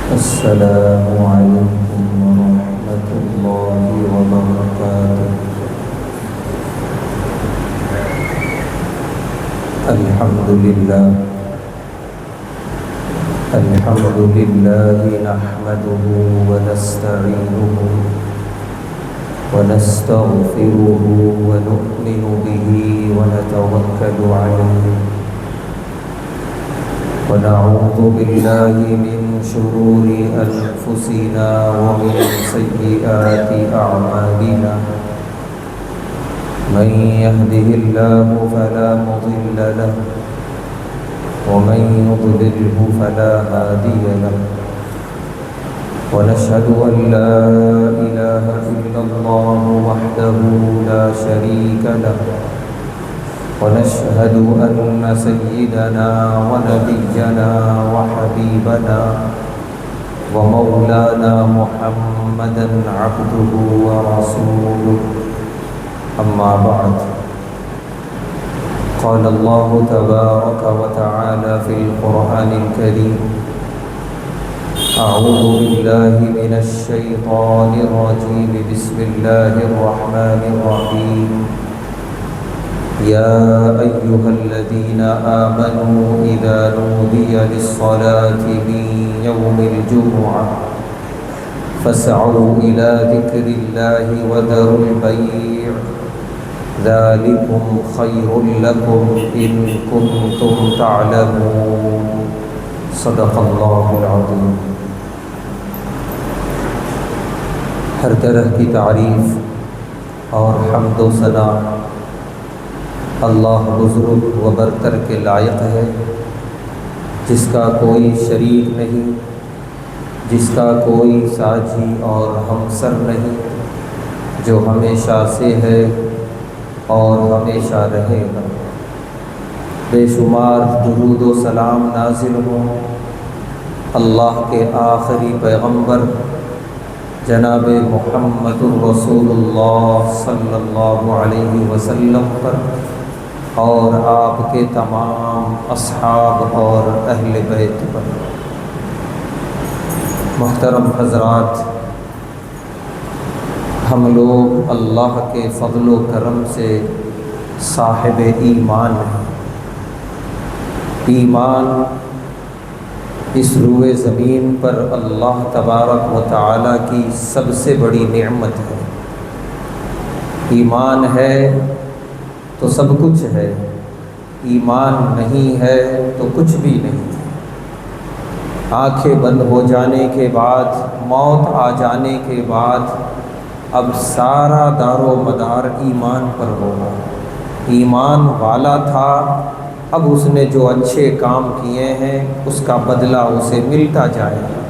السلام عليكم ورحمة الله وبركاته. الحمد لله نحمده ونستعينه ونستغفره ونؤمن به ونتوكل عليه ونعوذ بالله من شرور أنفسنا ومن سيئات أعمالنا. من يهده الله فلا مضل له ومن يضلله فلا هادي له. ونشهد أن لا إله إلا الله وحده لا شريك له. ونشهد أن سيدنا ونبينا وحبيبنا ومولانا محمدا عبده ورسوله. أما بعد، قال الله تبارك وتعالى في القرآن الكريم: أعوذ بالله من الشيطان الرجيم. بسم الله الرحمن الرحيم. يا أيها الذين آمنوا إذا نودي للصلاة من يوم الجمعة فاسعوا إلى ذكر الله وذروا البيع ذلكم خير لكم إن كنتم تعلمون. صدق الله العظيم. ہر طرح کی تعریف اور حمد و ثنا اللہ بزرگ و برتر کے لائق ہے، جس کا کوئی شریک نہیں، جس کا کوئی ساجی اور ہمسر نہیں، جو ہمیشہ سے ہے اور ہمیشہ رہے گا. بے شمار درود و سلام نازل ہوں اللہ کے آخری پیغمبر جناب محمد الرسول اللہ صلی اللہ علیہ وسلم پر اور آپ کے تمام اصحاب اور اہل بیت پر. محترم حضرات، ہم لوگ اللہ کے فضل و کرم سے صاحب ایمان ہیں. ایمان اس روئے زمین پر اللہ تبارک و تعالیٰ کی سب سے بڑی نعمت ہے. ایمان ہے تو سب کچھ ہے، ایمان نہیں ہے تو کچھ بھی نہیں. آنکھیں بند ہو جانے کے بعد، موت آ جانے کے بعد اب سارا دار و مدار ایمان پر ہوگا. ایمان والا تھا، اب اس نے جو اچھے کام کیے ہیں اس کا بدلہ اسے ملتا جائے گا.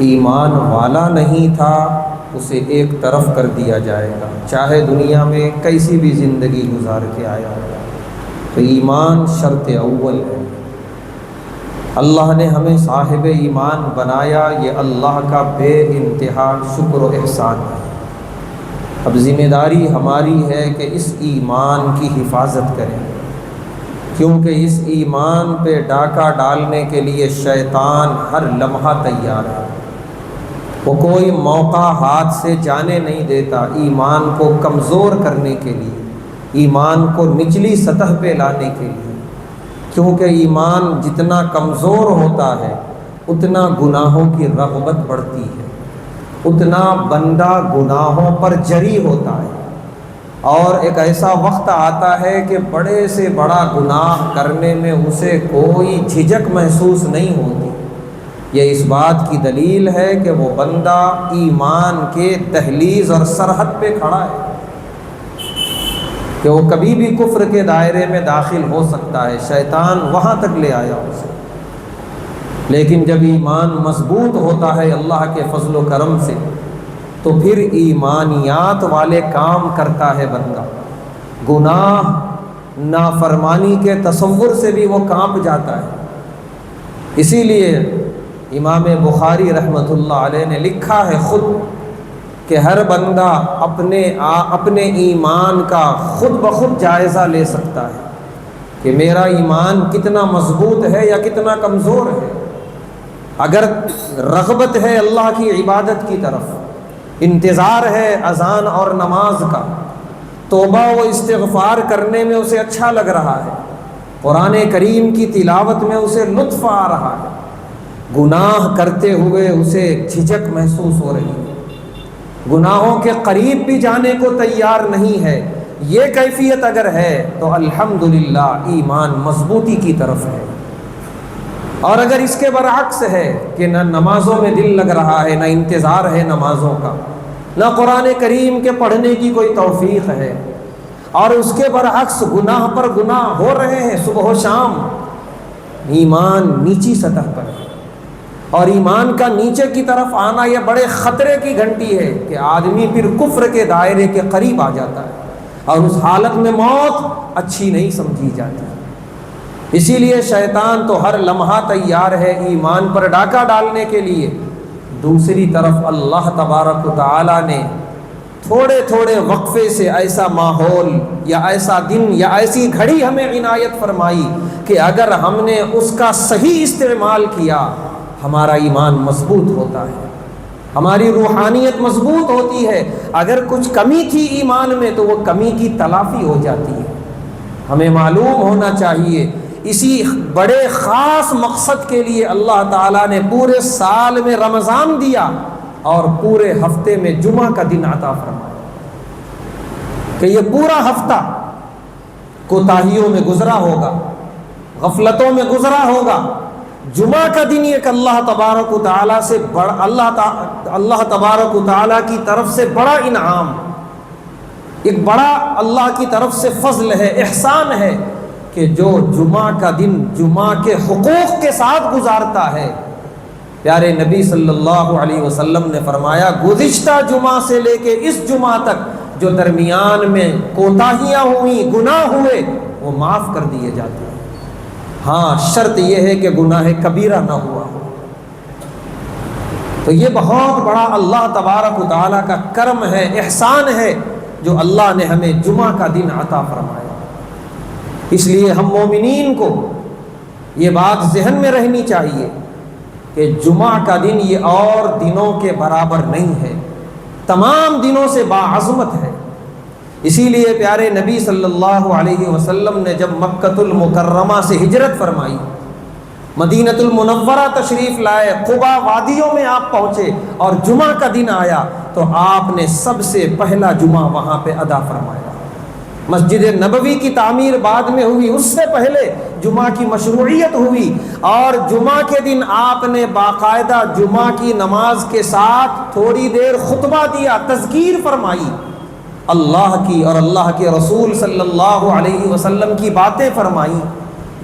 ایمان والا نہیں تھا، اسے ایک طرف کر دیا جائے گا، چاہے دنیا میں کیسی بھی زندگی گزار کے آیا ہو. تو ایمان شرط اول ہے. اللہ نے ہمیں صاحب ایمان بنایا، یہ اللہ کا بے انتہا شکر و احسان ہے. اب ذمہ داری ہماری ہے کہ اس ایمان کی حفاظت کریں، کیونکہ اس ایمان پہ ڈاکہ ڈالنے کے لیے شیطان ہر لمحہ تیار ہے. وہ کوئی موقع ہاتھ سے جانے نہیں دیتا ایمان کو کمزور کرنے کے لیے، ایمان کو نچلی سطح پہ لانے کے لیے. کیونکہ ایمان جتنا کمزور ہوتا ہے اتنا گناہوں کی رغبت بڑھتی ہے، اتنا بندہ گناہوں پر جری ہوتا ہے. اور ایک ایسا وقت آتا ہے کہ بڑے سے بڑا گناہ کرنے میں اسے کوئی جھجک محسوس نہیں ہوتی. یہ اس بات کی دلیل ہے کہ وہ بندہ ایمان کے دہلیز اور سرحد پہ کھڑا ہے، کہ وہ کبھی بھی کفر کے دائرے میں داخل ہو سکتا ہے. شیطان وہاں تک لے آیا اسے. لیکن جب ایمان مضبوط ہوتا ہے اللہ کے فضل و کرم سے تو پھر ایمانیات والے کام کرتا ہے بندہ. گناہ نافرمانی کے تصور سے بھی وہ کانپ جاتا ہے. اسی لیے امام بخاری رحمۃ اللہ علیہ نے لکھا ہے خود کہ ہر بندہ اپنے ایمان کا خود بخود جائزہ لے سکتا ہے کہ میرا ایمان کتنا مضبوط ہے یا کتنا کمزور ہے. اگر رغبت ہے اللہ کی عبادت کی طرف، انتظار ہے اذان اور نماز کا، توبہ و استغفار کرنے میں اسے اچھا لگ رہا ہے، قرآن کریم کی تلاوت میں اسے لطف آ رہا ہے، گناہ کرتے ہوئے اسے جھجک محسوس ہو رہی ہے، گناہوں کے قریب بھی جانے کو تیار نہیں ہے، یہ کیفیت اگر ہے تو الحمدللہ ایمان مضبوطی کی طرف ہے۔ اور اگر اس کے برعکس ہے کہ نہ نمازوں میں دل لگ رہا ہے، نہ انتظار ہے نمازوں کا، نہ قرآن کریم کے پڑھنے کی کوئی توفیق ہے، اور اس کے برعکس گناہ پر گناہ ہو رہے ہیں صبح و شام، ایمان نیچی سطح پر ہے، اور ایمان کا نیچے کی طرف آنا یہ بڑے خطرے کی گھنٹی ہے کہ آدمی پھر کفر کے دائرے کے قریب آ جاتا ہے، اور اس حالت میں موت اچھی نہیں سمجھی جاتی۔ اسی لیے شیطان تو ہر لمحہ تیار ہے ایمان پر ڈاکہ ڈالنے کے لیے۔ دوسری طرف اللہ تبارک و تعالی نے تھوڑے تھوڑے وقفے سے ایسا ماحول یا ایسا دن یا ایسی گھڑی ہمیں عنایت فرمائی کہ اگر ہم نے اس کا صحیح استعمال کیا ہمارا ایمان مضبوط ہوتا ہے، ہماری روحانیت مضبوط ہوتی ہے۔ اگر کچھ کمی تھی ایمان میں تو وہ کمی کی تلافی ہو جاتی ہے۔ ہمیں معلوم ہونا چاہیے اسی بڑے خاص مقصد کے لیے اللہ تعالیٰ نے پورے سال میں رمضان دیا اور پورے ہفتے میں جمعہ کا دن عطا فرمایا کہ یہ پورا ہفتہ کوتاہیوں میں گزرا ہوگا، غفلتوں میں گزرا ہوگا، جمعہ کا دن ایک اللہ تبارک و تعالیٰ سے بڑا اللہ تبارک و تعالیٰ کی طرف سے بڑا انعام، ایک بڑا اللہ کی طرف سے فضل ہے، احسان ہے کہ جو جمعہ کا دن جمعہ کے حقوق کے ساتھ گزارتا ہے۔ پیارے نبی صلی اللہ علیہ وسلم نے فرمایا گزشتہ جمعہ سے لے کے اس جمعہ تک جو درمیان میں کوتاہیاں ہوئیں، گناہ ہوئے، وہ معاف کر دیے جاتے ہیں۔ ہاں شرط یہ ہے کہ گناہ کبیرہ نہ ہوا ہو۔ تو یہ بہت بڑا اللہ تبارک و تعالیٰ کا کرم ہے، احسان ہے جو اللہ نے ہمیں جمعہ کا دن عطا فرمایا۔ اس لیے ہم مومنین کو یہ بات ذہن میں رہنی چاہیے کہ جمعہ کا دن یہ اور دنوں کے برابر نہیں ہے، تمام دنوں سے باعظمت ہے۔ اسی لیے پیارے نبی صلی اللہ علیہ وسلم نے جب مکۃ المکرمہ سے ہجرت فرمائی، مدینۃ المنورہ تشریف لائے، قبا وادیوں میں آپ پہنچے اور جمعہ کا دن آیا تو آپ نے سب سے پہلا جمعہ وہاں پہ ادا فرمایا۔ مسجد نبوی کی تعمیر بعد میں ہوئی، اس سے پہلے جمعہ کی مشروعیت ہوئی، اور جمعہ کے دن آپ نے باقاعدہ جمعہ کی نماز کے ساتھ تھوڑی دیر خطبہ دیا، تذکیر فرمائی، اللہ کی اور اللہ کے رسول صلی اللہ علیہ وسلم کی باتیں فرمائیں،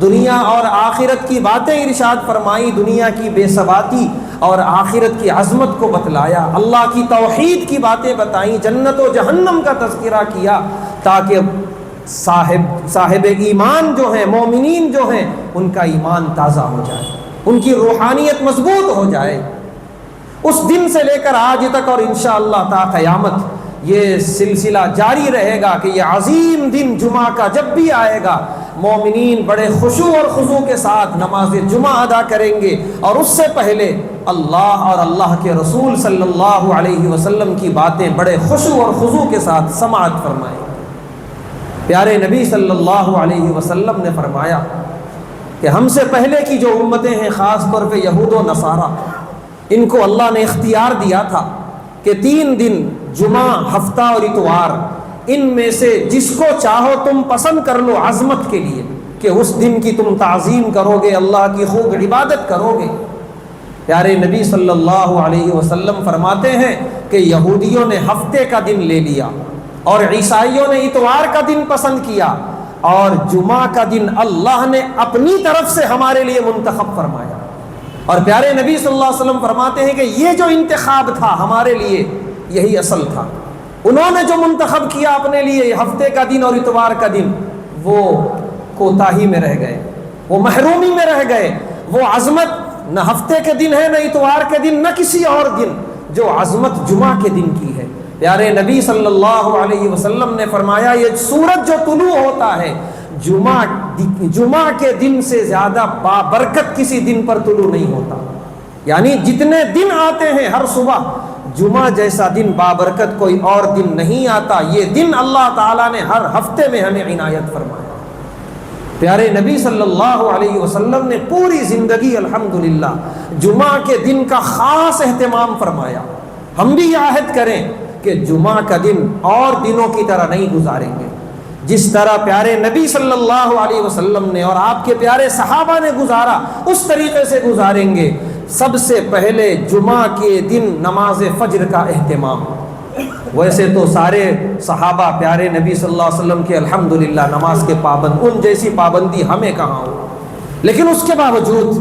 دنیا اور آخرت کی باتیں ارشاد فرمائیں، دنیا کی بے ثباتی اور آخرت کی عظمت کو بتلایا، اللہ کی توحید کی باتیں بتائیں، جنت و جہنم کا تذکرہ کیا، تاکہ صاحب ایمان جو ہیں، مومنین جو ہیں، ان کا ایمان تازہ ہو جائے، ان کی روحانیت مضبوط ہو جائے۔ اس دن سے لے کر آج تک اور انشاءاللہ تا قیامت یہ سلسلہ جاری رہے گا کہ یہ عظیم دن جمعہ کا جب بھی آئے گا مومنین بڑے خشوع اور خضوع کے ساتھ نماز جمعہ ادا کریں گے، اور اس سے پہلے اللہ اور اللہ کے رسول صلی اللہ علیہ وسلم کی باتیں بڑے خشوع اور خضوع کے ساتھ سماعت فرمائیں۔ پیارے نبی صلی اللہ علیہ وسلم نے فرمایا کہ ہم سے پہلے کی جو امتیں ہیں، خاص طور پہ یہود و نصارہ، ان کو اللہ نے اختیار دیا تھا کہ 3 دن جمعہ، ہفتہ اور اتوار، ان میں سے جس کو چاہو تم پسند کر لو عظمت کے لیے کہ اس دن کی تم تعظیم کرو گے، اللہ کی خوب عبادت کرو گے۔ پیارے نبی صلی اللہ علیہ وسلم فرماتے ہیں کہ یہودیوں نے ہفتے کا دن لے لیا اور عیسائیوں نے اتوار کا دن پسند کیا، اور جمعہ کا دن اللہ نے اپنی طرف سے ہمارے لیے منتخب فرمایا۔ اور پیارے نبی صلی اللہ علیہ وسلم فرماتے ہیں کہ یہ جو انتخاب تھا ہمارے لیے یہی اصل تھا۔ انہوں نے جو منتخب کیا اپنے لیے ہفتے کا دن اور اتوار کا دن، وہ کوتاہی میں رہ گئے، وہ محرومی میں رہ گئے۔ وہ عظمت نہ ہفتے کے دن ہے، نہ اتوار کے دن، نہ کسی اور دن، جو عظمت جمعہ کے دن کی ہے۔ پیارے نبی صلی اللہ علیہ وسلم نے فرمایا یہ سورج جو طلوع ہوتا ہے جمعہ کے دن سے زیادہ بابرکت کسی دن پر طلوع نہیں ہوتا۔ یعنی جتنے دن آتے ہیں ہر صبح، جمعہ جیسا دن بابرکت کوئی اور دن نہیں آتا. یہ دن اللہ تعالیٰ نے ہر ہفتے میں ہمیں عنایت فرمایا. پیارے نبی صلی اللہ علیہ وسلم نے پوری زندگی الحمدللہ جمعہ کے دن کا خاص اہتمام فرمایا. ہم بھی یہ عہد کریں کہ جمعہ کا دن اور دنوں کی طرح نہیں گزاریں گے. جس طرح پیارے نبی صلی اللہ علیہ وسلم نے اور آپ کے پیارے صحابہ نے گزارا اس طریقے سے گزاریں گے. سب سے پہلے جمعہ کے دن نماز فجر کا اہتمام. ویسے تو سارے صحابہ پیارے نبی صلی اللہ علیہ وسلم کے الحمدللہ نماز کے پابند، ان جیسی پابندی ہمیں کہاں ہو، لیکن اس کے باوجود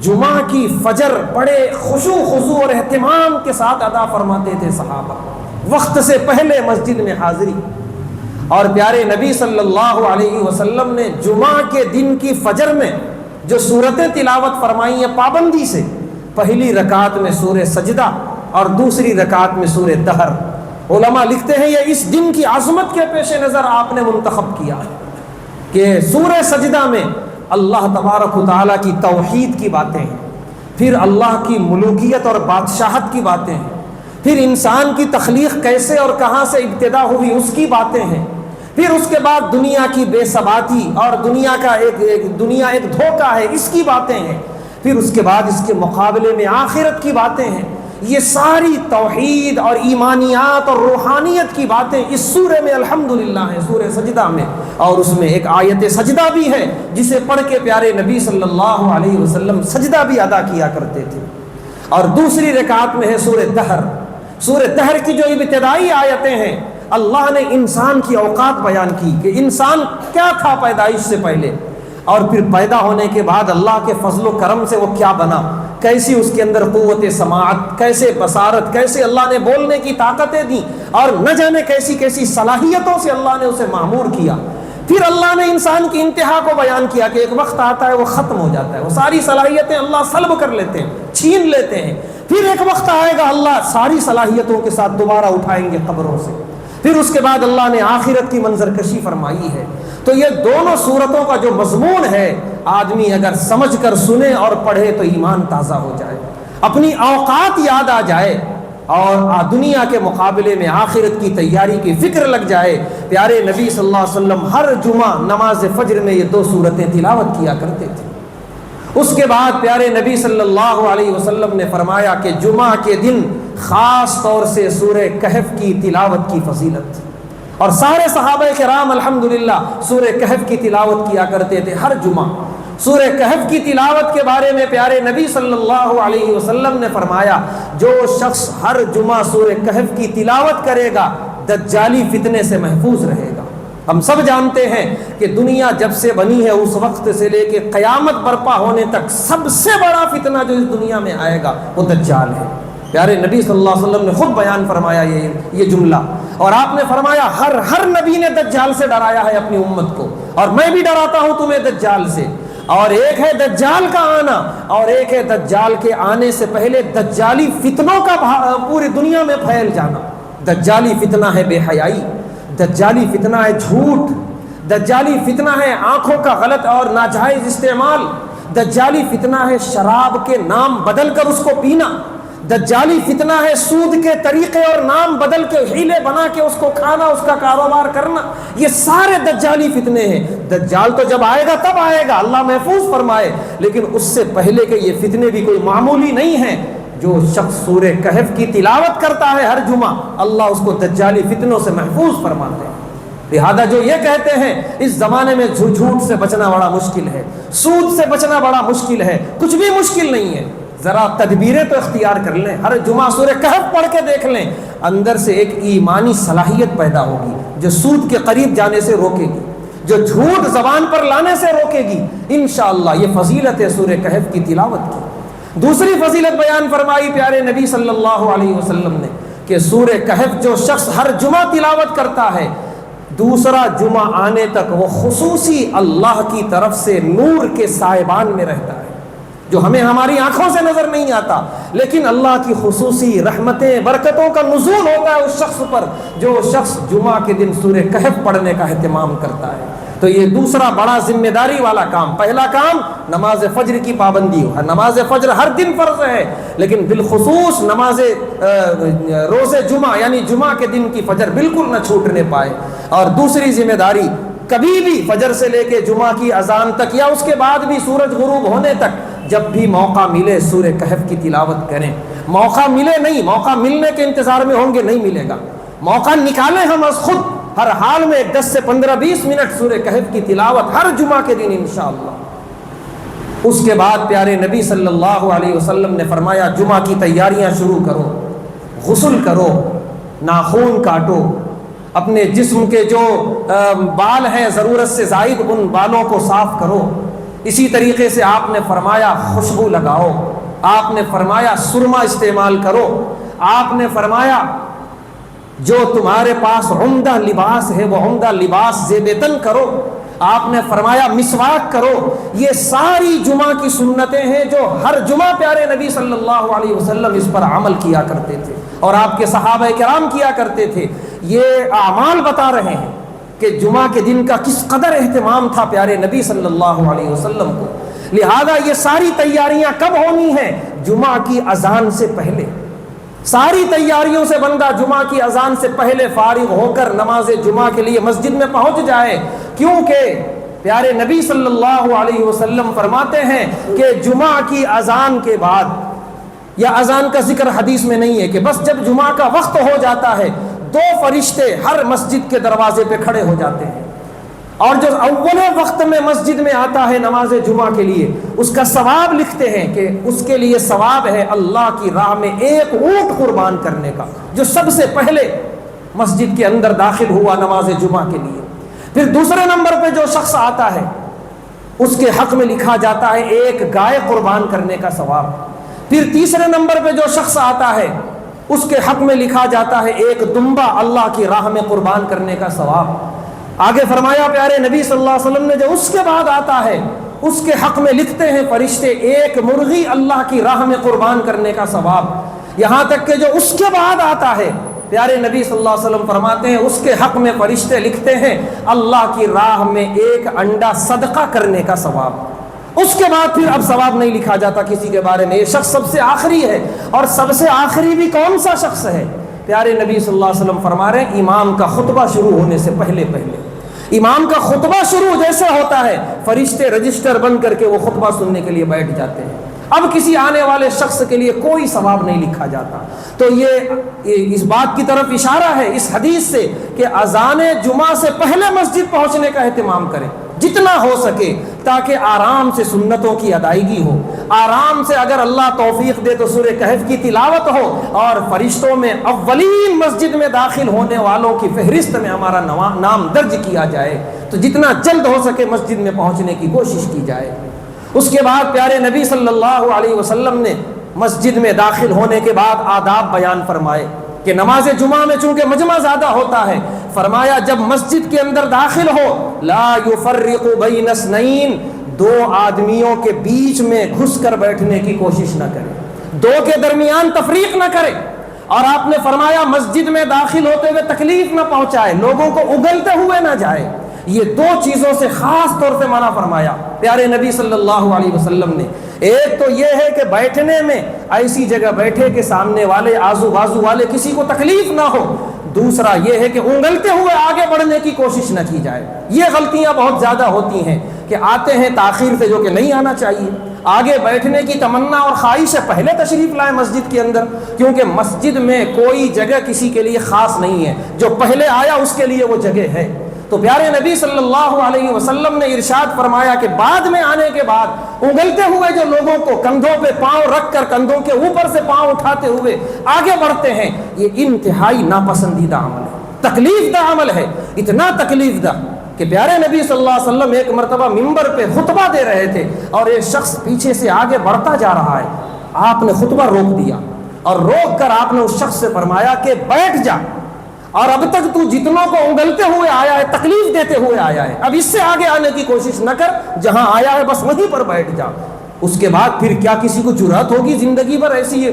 جمعہ کی فجر بڑے خشوع خضوع اور اہتمام کے ساتھ ادا فرماتے تھے صحابہ. وقت سے پہلے مسجد میں حاضری. اور پیارے نبی صلی اللہ علیہ وسلم نے جمعہ کے دن کی فجر میں جو صورتیں تلاوت فرمائی ہیں پابندی سے، پہلی رکعت میں سورہ سجدہ اور دوسری رکعت میں سورہ دہر. علماء لکھتے ہیں یہ اس دن کی عظمت کے پیش نظر آپ نے منتخب کیا کہ سورہ سجدہ میں اللہ تبارک و تعالیٰ کی توحید کی باتیں ہیں، پھر اللہ کی ملوکیت اور بادشاہت کی باتیں ہیں، پھر انسان کی تخلیق کیسے اور کہاں سے ابتدا ہوئی اس کی باتیں ہیں، پھر اس کے بعد دنیا کی بے ثباتی اور دنیا کا دنیا ایک دھوکہ ہے اس کی باتیں ہیں، پھر اس کے بعد اس کے مقابلے میں آخرت کی باتیں ہیں. یہ ساری توحید اور ایمانیات اور روحانیت کی باتیں اس سورہ میں الحمدللہ ہیں، سورہ سجدہ میں. اور اس میں ایک آیت سجدہ بھی ہے جسے پڑھ کے پیارے نبی صلی اللہ علیہ وسلم سجدہ بھی ادا کیا کرتے تھے. اور دوسری رکعت میں ہے سورہ دہر. سورہ دہر کی جو ابتدائی آیتیں ہیں اللہ نے انسان کی اوقات بیان کی کہ انسان کیا تھا پیدائش سے پہلے، اور پھر پیدا ہونے کے بعد اللہ کے فضل و کرم سے وہ کیا بنا، کیسی اس کے اندر قوت سماعت، کیسے بصارت، کیسے اللہ نے بولنے کی طاقتیں دی، اور نہ جانے کیسی کیسی صلاحیتوں سے اللہ نے اسے معمور کیا. پھر اللہ نے انسان کی انتہا کو بیان کیا کہ ایک وقت آتا ہے وہ ختم ہو جاتا ہے، وہ ساری صلاحیتیں اللہ سلب کر لیتے ہیں، چھین لیتے ہیں. پھر ایک وقت آئے گا اللہ ساری صلاحیتوں کے ساتھ دوبارہ اٹھائیں گے قبروں سے. پھر اس کے بعد اللہ نے آخرت کی منظر کشی فرمائی ہے. تو یہ دونوں صورتوں کا جو مضمون ہے آدمی اگر سمجھ کر سنے اور پڑھے تو ایمان تازہ ہو جائے، اپنی اوقات یاد آ جائے اور دنیا کے مقابلے میں آخرت کی تیاری کی فکر لگ جائے. پیارے نبی صلی اللہ علیہ وسلم ہر جمعہ نماز فجر میں یہ 2 صورتیں تلاوت کیا کرتے تھے. اس کے بعد پیارے نبی صلی اللہ علیہ وسلم نے فرمایا کہ جمعہ کے دن خاص طور سے سورہ کہف کی تلاوت کی فضیلت، اور سارے صحابہ کرام الحمدللہ سورہ کہف کی تلاوت کیا کرتے تھے ہر جمعہ. سورہ کہف کی تلاوت کے بارے میں پیارے نبی صلی اللہ علیہ وسلم نے فرمایا جو شخص ہر جمعہ سورہ کہف کی تلاوت کرے گا دجالی فتنے سے محفوظ رہے گا. ہم سب جانتے ہیں کہ دنیا جب سے بنی ہے اس وقت سے لے کے قیامت برپا ہونے تک سب سے بڑا فتنہ جو اس دنیا میں آئے گا وہ دجال ہے. پیارے نبی صلی اللہ علیہ وسلم نے خود بیان فرمایا یہ جملہ، اور آپ نے فرمایا ہر نبی نے دجال سے ڈرایا ہے اپنی امت کو، اور میں بھی ڈراتا ہوں تمہیں دجال سے. اور ایک ہے دجال کا آنا اور ایک ہے دجال کے آنے سے پہلے دجالی فتنوں کا پوری دنیا میں پھیل جانا. دجالی فتنہ ہے بے حیائی، دجالی فتنہ ہے جھوٹ، دجالی فتنہ ہے آنکھوں کا غلط اور ناجائز استعمال، دجالی فتنہ ہے شراب کے نام بدل کر اس کو پینا، دجالی فتنہ ہے سود کے طریقے اور نام بدل کے ہیلے بنا کے اس کو کھانا، اس کا کاروبار کرنا. یہ سارے دجالی فتنے ہیں. دجال تو جب آئے گا تب آئے گا، اللہ محفوظ فرمائے، لیکن اس سے پہلے کہ یہ فتنے بھی کوئی معمولی نہیں ہیں. جو شخص سورہ کہف کی تلاوت کرتا ہے ہر جمعہ اللہ اس کو دجالی فتنوں سے محفوظ فرماتے ہیں. لہذا جو یہ کہتے ہیں اس زمانے میں جھوٹ سے بچنا بڑا مشکل ہے، سود سے بچنا بڑا مشکل ہے، کچھ بھی مشکل نہیں ہے. ذرا تدبیریں تو اختیار کر لیں، ہر جمعہ سورہ کہف پڑھ کے دیکھ لیں، اندر سے ایک ایمانی صلاحیت پیدا ہوگی جو سود کے قریب جانے سے روکے گی، جو جھوٹ زبان پر لانے سے روکے گی. انشاءاللہ یہ فضیلت ہے سورہ کہف کی تلاوت کی. دوسری فضیلت بیان فرمائی پیارے نبی صلی اللہ علیہ وسلم نے کہ سورہ کہف جو شخص ہر جمعہ تلاوت کرتا ہے دوسرا جمعہ آنے تک وہ خصوصی اللہ کی طرف سے نور کے سائبان میں رہتا ہے، جو ہمیں ہماری آنکھوں سے نظر نہیں آتا، لیکن اللہ کی خصوصی رحمتیں برکتوں کا نزول ہوتا ہے اس شخص پر جو شخص جمعہ کے دن سورہ کہف پڑھنے کا اہتمام کرتا ہے. تو یہ دوسرا بڑا ذمہ داری والا کام. پہلا کام نماز فجر کی پابندی ہو. نماز فجر ہر دن فرض ہے، لیکن بالخصوص نماز روز جمعہ یعنی جمعہ کے دن کی فجر بالکل نہ چھوٹنے پائے. اور دوسری ذمہ داری، کبھی بھی فجر سے لے کے جمعہ کی اذان تک یا اس کے بعد بھی سورج غروب ہونے تک جب بھی موقع ملے سورہ کہف کی تلاوت کریں. موقع ملے نہیں، موقع ملنے کے انتظار میں ہوں گے، نہیں ملے گا. موقع نکالیں ہم از خود، ہر حال میں 10 سے 15-20 منٹ سورہ کہف کی تلاوت ہر جمعہ کے دن انشاءاللہ. اس کے بعد پیارے نبی صلی اللہ علیہ وسلم نے فرمایا جمعہ کی تیاریاں شروع کرو، غسل کرو، ناخن کاٹو، اپنے جسم کے جو بال ہیں ضرورت سے زائد ان بالوں کو صاف کرو. اسی طریقے سے آپ نے فرمایا خوشبو لگاؤ، آپ نے فرمایا سرما استعمال کرو، آپ نے فرمایا جو تمہارے پاس عمدہ لباس ہے وہ عمدہ لباس زیب تن کرو، آپ نے فرمایا مسواک کرو. یہ ساری جمعہ کی سنتیں ہیں جو ہر جمعہ پیارے نبی صلی اللہ علیہ وسلم اس پر عمل کیا کرتے تھے اور آپ کے صحابہ کرام کیا کرتے تھے. یہ اعمال بتا رہے ہیں کہ جمعہ کے دن کا کس قدر اہتمام تھا پیارے نبی صلی اللہ علیہ وسلم کو. لہذا یہ ساری تیاریاں کب ہونی ہیں؟ جمعہ کی اذان سے پہلے. ساری تیاریوں سے بندہ جمعہ کی اذان سے پہلے فارغ ہو کر نماز جمعہ کے لیے مسجد میں پہنچ جائے، کیونکہ پیارے نبی صلی اللہ علیہ وسلم فرماتے ہیں کہ جمعہ کی اذان کے بعد، یا اذان کا ذکر حدیث میں نہیں ہے کہ بس جب جمعہ کا وقت ہو جاتا ہے 2 فرشتے ہر مسجد کے دروازے پہ کھڑے ہو جاتے ہیں، اور جو اول وقت میں مسجد میں آتا ہے نماز جمعہ کے لیے اس کا ثواب لکھتے ہیں کہ اس کے لیے ثواب ہے اللہ کی راہ میں 1 اونٹ قربان کرنے کا، جو سب سے پہلے مسجد کے اندر داخل ہوا نماز جمعہ کے لیے. پھر دوسرے نمبر پہ جو شخص آتا ہے اس کے حق میں لکھا جاتا ہے 1 گائے قربان کرنے کا ثواب. پھر تیسرے نمبر پہ جو شخص آتا ہے اس کے حق میں لکھا جاتا ہے 1 دمبا اللہ کی راہ میں قربان کرنے کا ثواب. آگے فرمایا پیارے نبی صلی اللہ علیہ وسلم نے جو اس کے بعد آتا ہے اس کے حق میں لکھتے ہیں فرشتے 1 مرغی اللہ کی راہ میں قربان کرنے کا ثواب. یہاں تک کہ جو اس کے بعد آتا ہے پیارے نبی صلی اللہ علیہ وسلم فرماتے ہیں اس کے حق میں فرشتے لکھتے ہیں اللہ کی راہ میں 1 انڈا صدقہ کرنے کا ثواب. اس کے بعد پھر اب ثواب نہیں لکھا جاتا کسی کے بارے میں. یہ شخص سب سے آخری ہے، اور سب سے آخری بھی کون سا شخص ہے؟ پیارے نبی صلی اللہ علیہ وسلم فرما رہے ہیں امام کا خطبہ شروع ہونے سے پہلے امام کا خطبہ شروع جیسے ہوتا ہے فرشتے رجسٹر بند کر کے وہ خطبہ سننے کے لیے بیٹھ جاتے ہیں. اب کسی آنے والے شخص کے لیے کوئی ثواب نہیں لکھا جاتا. تو یہ اس بات کی طرف اشارہ ہے اس حدیث سے کہ اذان جمعہ سے پہلے مسجد پہنچنے کا اہتمام کریں جتنا ہو سکے، تاکہ آرام سے سنتوں کی ادائیگی ہو، آرام سے اگر اللہ توفیق دے تو سورہ کہف کی تلاوت ہو، اور فرشتوں میں اولین مسجد میں داخل ہونے والوں کی فہرست میں ہمارا نام درج کیا جائے. تو جتنا جلد ہو سکے مسجد میں پہنچنے کی کوشش کی جائے. اس کے بعد پیارے نبی صلی اللہ علیہ وسلم نے مسجد میں داخل ہونے کے بعد آداب بیان فرمائے کہ نماز جمعہ میں چونکہ مجمع زیادہ ہوتا ہے، فرمایا جب مسجد کے اندر داخل ہو لا یفرق بین اثنین، 2 آدمیوں کے بیچ میں گھس کر بیٹھنے کی کوشش نہ کرے، 2 کے درمیان تفریق نہ کرے. اور آپ نے فرمایا مسجد میں داخل ہوتے ہوئے تکلیف نہ پہنچائے، لوگوں کو اگلتے ہوئے نہ جائے. یہ 2 چیزوں سے خاص طور سے منع فرمایا پیارے نبی صلی اللہ علیہ وسلم نے. ایک تو یہ ہے کہ بیٹھنے میں ایسی جگہ بیٹھے کہ سامنے والے آزو بازو والے کسی کو تکلیف نہ ہو. دوسرا یہ ہے کہ انگلتے ہوئے آگے بڑھنے کی کوشش نہ کی جائے. یہ غلطیاں بہت زیادہ ہوتی ہیں کہ آتے ہیں تاخیر سے، جو کہ نہیں آنا چاہیے. آگے بیٹھنے کی تمنا اور خواہش سے پہلے تشریف لائیں مسجد کے اندر، کیونکہ مسجد میں کوئی جگہ کسی کے لیے خاص نہیں ہے، جو پہلے آیا اس کے لیے وہ جگہ ہے. تو پیارے نبی صلی اللہ علیہ وسلم نے ارشاد فرمایا کہ بعد میں آنے کے بعد انگلتے ہوئے جو لوگوں کو کندھوں پہ پاؤں رکھ کر کندھوں کے اوپر سے پاؤں اٹھاتے ہوئے آگے بڑھتے ہیں، یہ انتہائی ناپسندیدہ عمل ہے، تکلیف دہ عمل ہے. اتنا تکلیف دہ کہ پیارے نبی صلی اللہ علیہ وسلم ایک مرتبہ منبر پہ خطبہ دے رہے تھے اور ایک شخص پیچھے سے آگے بڑھتا جا رہا ہے. آپ نے خطبہ روک دیا اور روک کر آپ نے اس شخص سے فرمایا کہ بیٹھ جا، اور اب تک تو جتنوں کو انگلتے ہوئے آیا ہے، تکلیف دیتے ہوئے آیا ہے، اب اس سے آگے آنے کی کوشش نہ کر، جہاں آیا ہے بس وہیں پر بیٹھ جا. اس کے بعد پھر کیا کسی کو جرأت ہوگی زندگی بھر ایسی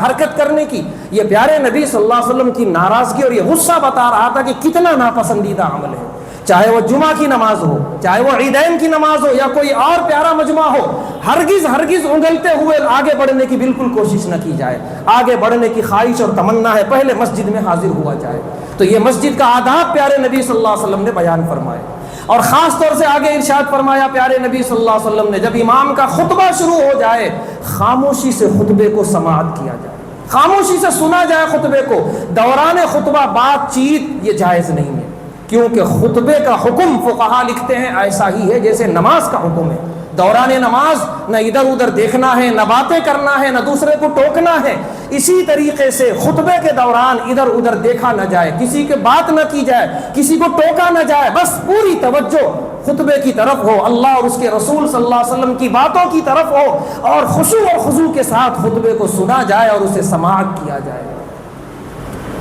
حرکت کرنے کی؟ یہ پیارے نبی صلی اللہ علیہ وسلم کی ناراضگی اور یہ غصہ بتا رہا تھا کہ کتنا ناپسندیدہ عمل ہے، چاہے وہ جمعہ کی نماز ہو، چاہے وہ عیدین کی نماز ہو، یا کوئی اور پیارا مجمع ہو، ہرگز انگلتے ہوئے آگے بڑھنے کی بالکل کوشش نہ کی جائے۔ آگے بڑھنے کی خواہش اور تمنا ہے پہلے مسجد میں حاضر ہوا جائے۔ تو یہ مسجد کا آداب پیارے نبی صلی اللہ علیہ وسلم نے بیان فرمائے، اور خاص طور سے آگے ارشاد فرمایا پیارے نبی صلی اللہ علیہ وسلم نے، جب امام کا خطبہ شروع ہو جائے خاموشی سے خطبے کو سماعت کیا جائے، خاموشی سے سنا جائے خطبے کو۔ دوران خطبہ بات چیت یہ جائز نہیں ہے، کیونکہ خطبے کا حکم فقہا لکھتے ہیں ایسا ہی ہے جیسے نماز کا حکم ہے۔ دوران نماز نہ ادھر ادھر دیکھنا ہے، نہ باتیں کرنا ہے، نہ دوسرے کو ٹوکنا ہے۔ اسی طریقے سے خطبے کے دوران ادھر ادھر دیکھا نہ جائے، کسی کے بات نہ کی جائے، کسی کو ٹوکا نہ جائے، بس پوری توجہ خطبے کی طرف ہو، اللہ اور اس کے رسول صلی اللہ علیہ وسلم کی باتوں کی طرف ہو، اور خشوع اور خضوع کے ساتھ خطبے کو سنا جائے اور اسے سماعت کیا جائے۔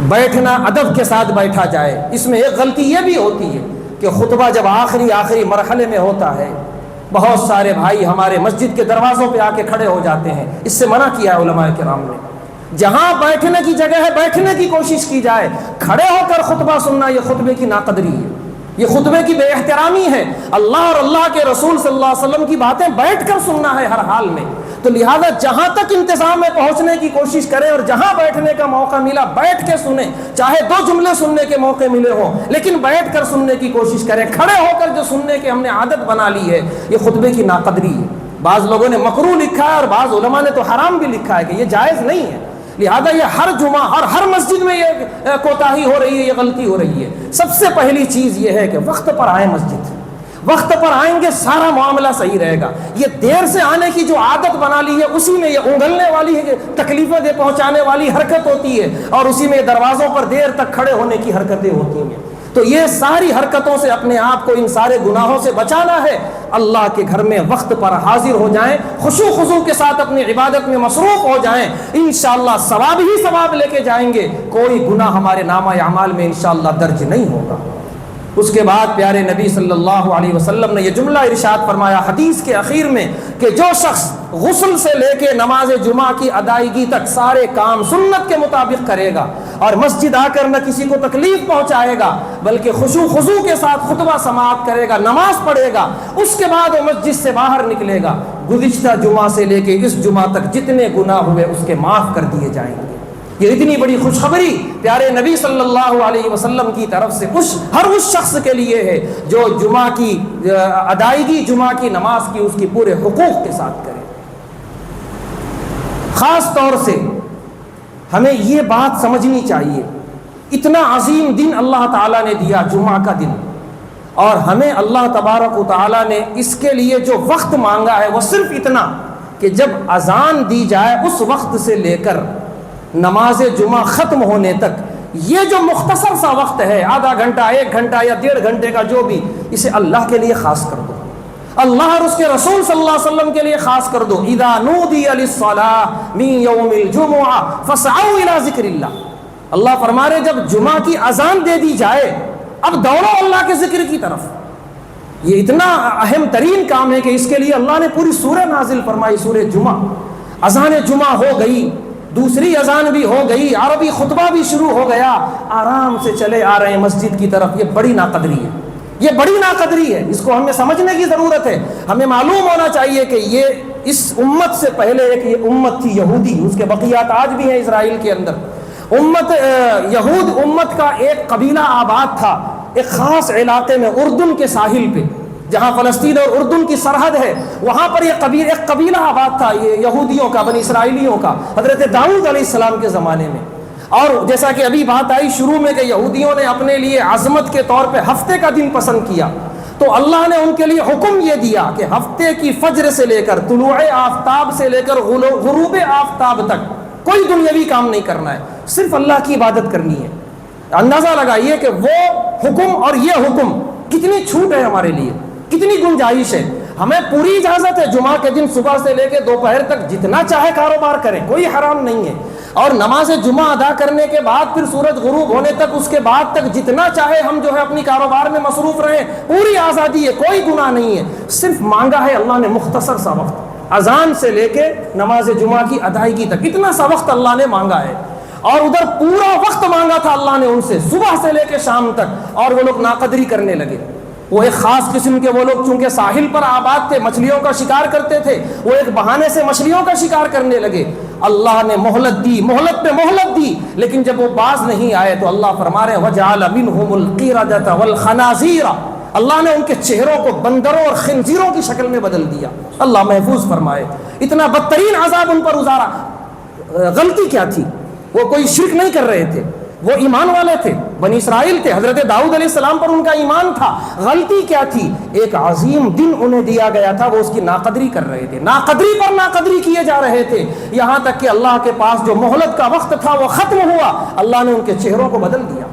بیٹھنا ادب کے ساتھ بیٹھا جائے۔ اس میں ایک غلطی یہ بھی ہوتی ہے کہ خطبہ جب آخری مرحلے میں ہوتا ہے، بہت سارے بھائی ہمارے مسجد کے دروازوں پہ آ کے کھڑے ہو جاتے ہیں۔ اس سے منع کیا ہے علماء کرام نے، جہاں بیٹھنے کی جگہ ہے بیٹھنے کی کوشش کی جائے، کھڑے ہو کر خطبہ سننا یہ خطبے کی ناقدری ہے، یہ خطبے کی بے احترامی ہے۔ اللہ اور اللہ کے رسول صلی اللہ علیہ وسلم کی باتیں بیٹھ کر سننا ہے ہر حال میں۔ تو لہذا جہاں تک انتظام میں پہنچنے کی کوشش کریں، اور جہاں بیٹھنے کا موقع ملا بیٹھ کے سنیں، چاہے 2 جملے سننے کے موقع ملے ہوں لیکن بیٹھ کر سننے کی کوشش کریں۔ کھڑے ہو کر جو سننے کی ہم نے عادت بنا لی ہے یہ خطبے کی ناقدری ہے۔ بعض لوگوں نے مکروہ لکھا ہے اور بعض علماء نے تو حرام بھی لکھا ہے کہ یہ جائز نہیں ہے۔ لہذا یہ ہر جمعہ اور ہر مسجد میں یہ کوتاہی ہو رہی ہے، یہ غلطی ہو رہی ہے۔ سب سے پہلی چیز یہ ہے کہ وقت پر آئیں مسجد، وقت پر آئیں گے سارا معاملہ صحیح رہے گا۔ یہ دیر سے آنے کی جو عادت بنا لی ہے اسی میں یہ انگلنے والی ہے، تکلیفیں دے پہنچانے والی حرکت ہوتی ہے، اور اسی میں دروازوں پر دیر تک کھڑے ہونے کی حرکتیں ہوتی ہیں۔ تو یہ ساری حرکتوں سے اپنے آپ کو، ان سارے گناہوں سے بچانا ہے۔ اللہ کے گھر میں وقت پر حاضر ہو جائیں، خشوع خضوع کے ساتھ اپنی عبادت میں مصروف ہو جائیں، انشاءاللہ ثواب ہی ثواب لے کے جائیں گے، کوئی گناہ ہمارے نامہ اعمال میں انشاءاللہ درج نہیں ہوگا۔ اس کے بعد پیارے نبی صلی اللہ علیہ وسلم نے یہ جملہ ارشاد فرمایا حدیث کے اخیر میں کہ جو شخص غسل سے لے کے نماز جمعہ کی ادائیگی تک سارے کام سنت کے مطابق کرے گا، اور مسجد آ کر نہ کسی کو تکلیف پہنچائے گا بلکہ خشوع خضوع کے ساتھ خطبہ سماعت کرے گا، نماز پڑھے گا، اس کے بعد وہ مسجد سے باہر نکلے گا، گزشتہ جمعہ سے لے کے اس جمعہ تک جتنے گناہ ہوئے اس کے معاف کر دیے جائیں گے۔ یہ اتنی بڑی خوشخبری پیارے نبی صلی اللہ علیہ وسلم کی طرف سے ہر اس شخص کے لیے ہے جو جمعہ کی ادائیگی، جمعہ کی نماز کی اس کی پورے حقوق کے ساتھ کرے۔ خاص طور سے ہمیں یہ بات سمجھنی چاہیے، اتنا عظیم دن اللہ تعالیٰ نے دیا جمعہ کا دن، اور ہمیں اللہ تبارک و تعالیٰ نے اس کے لیے جو وقت مانگا ہے وہ صرف اتنا کہ جب اذان دی جائے اس وقت سے لے کر نماز جمعہ ختم ہونے تک یہ جو مختصر سا وقت ہے، آدھا گھنٹہ، 1 گھنٹہ یا 1.5 گھنٹے کا جو بھی، اسے اللہ کے لیے خاص کر دو، اللہ اور اس کے رسول صلی اللہ علیہ وسلم کے لیے خاص کر دو۔ اذا نودی للصلاة من یوم الجمعہ فاسعوا الی ذکر اللہ، اللہ فرما رہے جب جمعہ کی اذان دے دی جائے اب دوڑو اللہ کے ذکر کی طرف۔ یہ اتنا اہم ترین کام ہے کہ اس کے لیے اللہ نے پوری سورہ نازل فرمائی، سورہ جمعہ۔ اذان جمعہ ہو گئی، دوسری اذان بھی ہو گئی، عربی خطبہ بھی شروع ہو گیا، آرام سے چلے آ رہے ہیں مسجد کی طرف۔ یہ بڑی ناقدری ہے، یہ بڑی ناقدری ہے، اس کو ہمیں سمجھنے کی ضرورت ہے۔ ہمیں معلوم ہونا چاہیے کہ یہ اس امت سے پہلے ایک یہ امت تھی یہودی، اس کے بقیات آج بھی ہیں اسرائیل کے اندر۔ یہود امت کا ایک قبیلہ آباد تھا ایک خاص علاقے میں، اردن کے ساحل پہ، جہاں فلسطین اور اردن کی سرحد ہے، وہاں پر ایک قبیلہ آباد تھا یہ یہودیوں کا، بنی اسرائیلیوں کا، حضرت داؤد علیہ السلام کے زمانے میں۔ اور جیسا کہ ابھی بات آئی شروع میں کہ یہودیوں نے اپنے لیے عظمت کے طور پہ ہفتے کا دن پسند کیا، تو اللہ نے ان کے لیے حکم یہ دیا کہ ہفتے کی فجر سے لے کر طلوع آفتاب سے لے کر غروب آفتاب تک کوئی دنیاوی کام نہیں کرنا ہے، صرف اللہ کی عبادت کرنی ہے۔ اندازہ لگائیے کہ وہ حکم اور یہ حکم کتنی چھوٹ ہے ہمارے لیے، کتنی گنجائش ہے۔ ہمیں پوری اجازت ہے جمعہ کے دن صبح سے لے کے دوپہر تک جتنا چاہے کاروبار کریں، کوئی حرام نہیں ہے، اور نماز جمعہ ادا کرنے کے بعد پھر سورج غروب ہونے تک، اس کے بعد تک جتنا چاہے ہم جو ہے اپنی کاروبار میں مصروف رہیں، پوری آزادی ہے، کوئی گناہ نہیں ہے۔ صرف مانگا ہے اللہ نے مختصر سا وقت، اذان سے لے کے نماز جمعہ کی ادائیگی تک اتنا سا وقت اللہ نے مانگا ہے، اور ادھر پورا وقت مانگا تھا اللہ نے ان سے صبح سے لے کے شام تک، اور وہ لوگ ناقدری کرنے لگے۔ وہ ایک خاص قسم کے وہ لوگ چونکہ ساحل پر آباد تھے، مچھلیوں کا شکار کرتے تھے، وہ ایک بہانے سے مچھلیوں کا شکار کرنے لگے۔ اللہ نے مہلت دی، مہلت پہ مہلت دی، لیکن جب وہ باز نہیں آئے تو اللہ فرما رہے ہیں وَجَعَلَ مِنْهُمُ الْقِرَدَةَ وَالْخَنَازِيرَ، اللہ نے ان کے چہروں کو بندروں اور خنزیروں کی شکل میں بدل دیا۔ اللہ محفوظ فرمائے، اتنا بدترین عذاب ان پر اتارا۔ غلطی کیا تھی؟ وہ کوئی شرک نہیں کر رہے تھے، وہ ایمان والے تھے، بنی اسرائیل تھے، حضرت داؤد علیہ السلام پر ان کا ایمان تھا۔ غلطی کیا تھی؟ ایک عظیم دن انہیں دیا گیا تھا، وہ اس کی ناقدری کر رہے تھے، ناقدری پر ناقدری کیے جا رہے تھے، یہاں تک کہ اللہ کے پاس جو مہلت کا وقت تھا وہ ختم ہوا، اللہ نے ان کے چہروں کو بدل دیا۔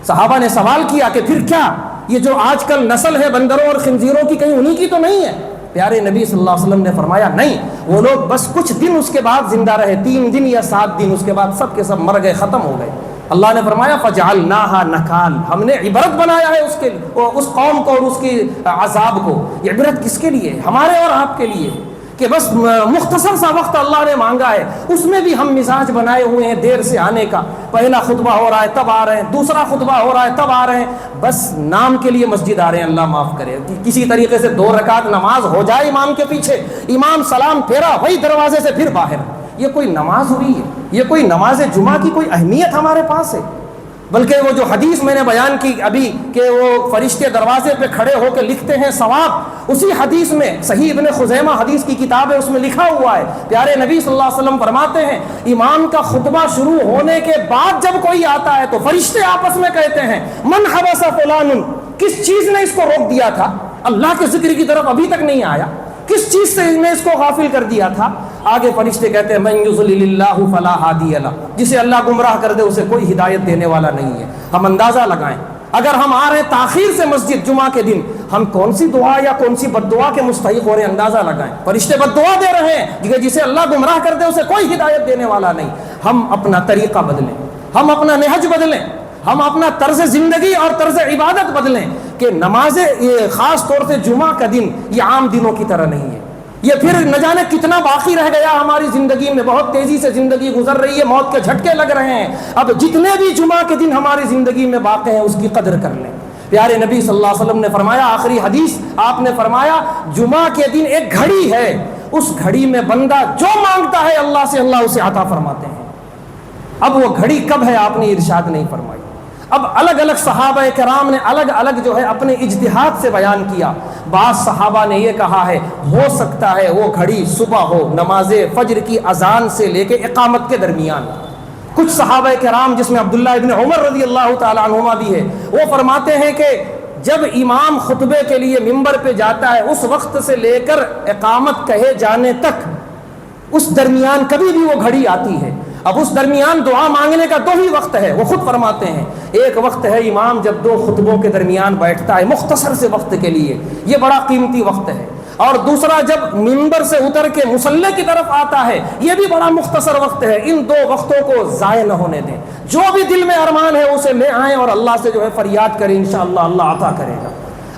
صحابہ نے سوال کیا کہ پھر کیا یہ جو آج کل نسل ہے بندروں اور خنزیروں کی، کہیں انہی کی تو نہیں ہے؟ پیارے نبی صلی اللہ علیہ وسلم نے فرمایا نہیں، وہ لوگ بس کچھ دن اس کے بعد زندہ رہے، 3 دن یا 7 دن، اس کے بعد سب کے سب مر گئے، ختم ہو گئے۔ اللہ نے فرمایا فَجَعَلْنَاهَا نَكَالًا، ہم نے عبرت بنایا ہے اس قوم کو اور اس کی عذاب کو۔ یہ عبرت کس کے لیے؟ ہمارے اور آپ کے لیے، کہ بس مختصر سا وقت اللہ نے مانگا ہے، اس میں بھی ہم مزاج بنائے ہوئے ہیں دیر سے آنے کا، پہلا خطبہ ہو رہا ہے تب آ رہے ہیں، دوسرا خطبہ ہو رہا ہے تب آ رہے ہیں، بس نام کے لیے مسجد آ رہے ہیں، اللہ معاف کرے۔ کسی طریقے سے 2 رکعت نماز ہو جائے امام کے پیچھے، امام سلام پھیرا، وہی دروازے سے پھر باہر۔ یہ کوئی نماز ہوئی ہے؟ یہ کوئی نماز جمعہ کی کوئی اہمیت ہمارے پاس ہے؟ بلکہ وہ جو حدیث میں نے بیان کی ابھی کہ وہ فرشتے دروازے پہ کھڑے ہو کے لکھتے ہیں ثواب، اسی حدیث میں صحیح ابن خزیمہ حدیث کی کتاب ہے، اس میں لکھا ہوا ہے، پیارے نبی صلی اللہ علیہ وسلم فرماتے ہیں امام کا خطبہ شروع ہونے کے بعد جب کوئی آتا ہے تو فرشتے آپس میں کہتے ہیں من حبس فلان، کس چیز نے اس کو روک دیا تھا؟ اللہ کے ذکر کی طرف ابھی تک نہیں آیا، کس چیز سے نے اس کو غافل کر دیا تھا؟ آگے فرشتے کہتے ہیں من یضلل اللہ فلا ہادی لہ، جسے اللہ گمراہ کر دے اسے کوئی ہدایت دینے والا نہیں ہے۔ ہم اندازہ لگائیں اگر ہم آ رہے ہیں تاخیر سے مسجد جمعہ کے دن، ہم کون سی دعا یا کون سی بد دعا کے مستحق ہو رہے ہیں، اندازہ لگائیں۔ فرشتے بد دعا دے رہے ہیں جسے اللہ گمراہ کر دے اسے کوئی ہدایت دینے والا نہیں۔ ہم اپنا طریقہ بدلیں، ہم اپنا نہج بدلیں، ہم اپنا طرز زندگی اور طرز عبادت بدلیں کہ نمازیں یہ خاص طور سے جمعہ کا دن یہ عام دنوں کی طرح نہیں ہے، یہ پھر نہ جانے کتنا باقی رہ گیا ہماری زندگی میں، بہت تیزی سے زندگی گزر رہی ہے، موت کے جھٹکے لگ رہے ہیں۔ اب جتنے بھی جمعہ کے دن ہماری زندگی میں باقی ہیں اس کی قدر کر لیں۔ پیارے نبی صلی اللہ علیہ وسلم نے فرمایا، آخری حدیث آپ نے فرمایا جمعہ کے دن ایک گھڑی ہے، اس گھڑی میں بندہ جو مانگتا ہے اللہ سے اللہ اسے عطا فرماتے ہیں۔ اب وہ گھڑی کب ہے آپ نے ارشاد نہیں فرمائی۔ اب الگ الگ صحابہ کرام نے الگ الگ جو ہے اپنے اجتہاد سے بیان کیا۔ بعض صحابہ نے یہ کہا ہے ہو سکتا ہے وہ گھڑی صبح ہو، نماز فجر کی اذان سے لے کے اقامت کے درمیان۔ کچھ صحابہ کرام جس میں عبداللہ ابن عمر رضی اللہ تعالی عنہما بھی ہے، وہ فرماتے ہیں کہ جب امام خطبے کے لیے ممبر پہ جاتا ہے اس وقت سے لے کر اقامت کہے جانے تک، اس درمیان کبھی بھی وہ گھڑی آتی ہے۔ اب اس درمیان دعا مانگنے کا 2 ہی وقت ہے، وہ خود فرماتے ہیں۔ ایک وقت ہے امام جب 2 خطبوں کے درمیان بیٹھتا ہے مختصر سے وقت کے لیے، یہ بڑا قیمتی وقت ہے، اور دوسرا جب ممبر سے اتر کے مصلی کی طرف آتا ہے، یہ بھی بڑا مختصر وقت ہے۔ ان 2 وقتوں کو ضائع نہ ہونے دیں، جو بھی دل میں ارمان ہے اسے لے آئیں اور اللہ سے جو ہے فریاد کریں، انشاءاللہ اللہ عطا کرے گا۔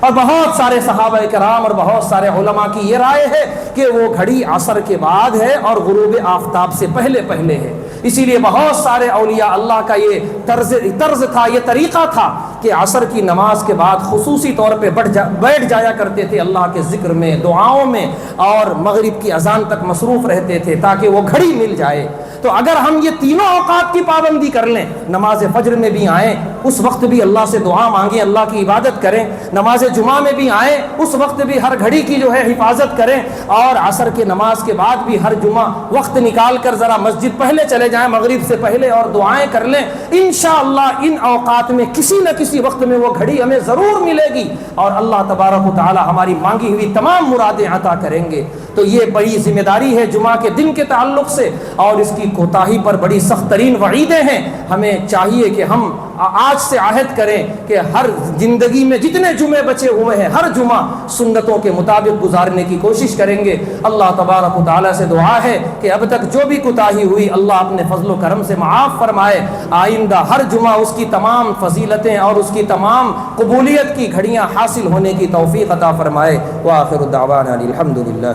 اور بہت سارے صحابہ کرام اور بہت سارے علماء کی یہ رائے ہے کہ وہ گھڑی عصر کے بعد ہے اور غروب آفتاب سے پہلے پہلے ہے۔ اسی لیے بہت سارے اولیاء اللہ کا یہ طرز تھا، یہ طریقہ تھا کہ عصر کی نماز کے بعد خصوصی طور پہ بیٹھ جایا کرتے تھے اللہ کے ذکر میں، دعاؤں میں، اور مغرب کی اذان تک مصروف رہتے تھے تاکہ وہ گھڑی مل جائے۔ تو اگر ہم یہ تینوں اوقات کی پابندی کر لیں، نماز فجر میں بھی آئیں اس وقت بھی اللہ سے دعا مانگیں، اللہ کی عبادت کریں، نماز جمعہ میں بھی آئیں اس وقت بھی ہر گھڑی کی جو ہے حفاظت کریں، اور عصر کی نماز کے بعد بھی ہر جمعہ وقت نکال کر ذرا مسجد پہلے چلے جائیں مغرب سے پہلے اور دعائیں کر لیں، انشاءاللہ ان اوقات میں کسی نہ کسی وقت میں وہ گھڑی ہمیں ضرور ملے گی اور اللہ تبارک و تعالی ہماری مانگی ہوئی تمام مرادیں عطا کریں گے۔ تو یہ بڑی ذمہ داری ہے جمعہ کے دن کے تعلق سے، اور اس کی کوتاہی پر بڑی سخت ترین وعیدیں ہیں۔ ہمیں چاہیے کہ ہم آج سے عہد کریں کہ ہر زندگی میں جتنے جمعے بچے ہوئے ہیں ہر جمعہ سنتوں کے مطابق گزارنے کی کوشش کریں گے۔ اللہ تبارک و تعالیٰ سے دعا ہے کہ اب تک جو بھی کوتاہی ہوئی اللہ اپنے فضل و کرم سے معاف فرمائے، آئندہ ہر جمعہ اس کی تمام فضیلتیں اور اس کی تمام قبولیت کی گھڑیاں حاصل ہونے کی توفیق عطا فرمائے۔ وآخر دعوانا الحمدللہ۔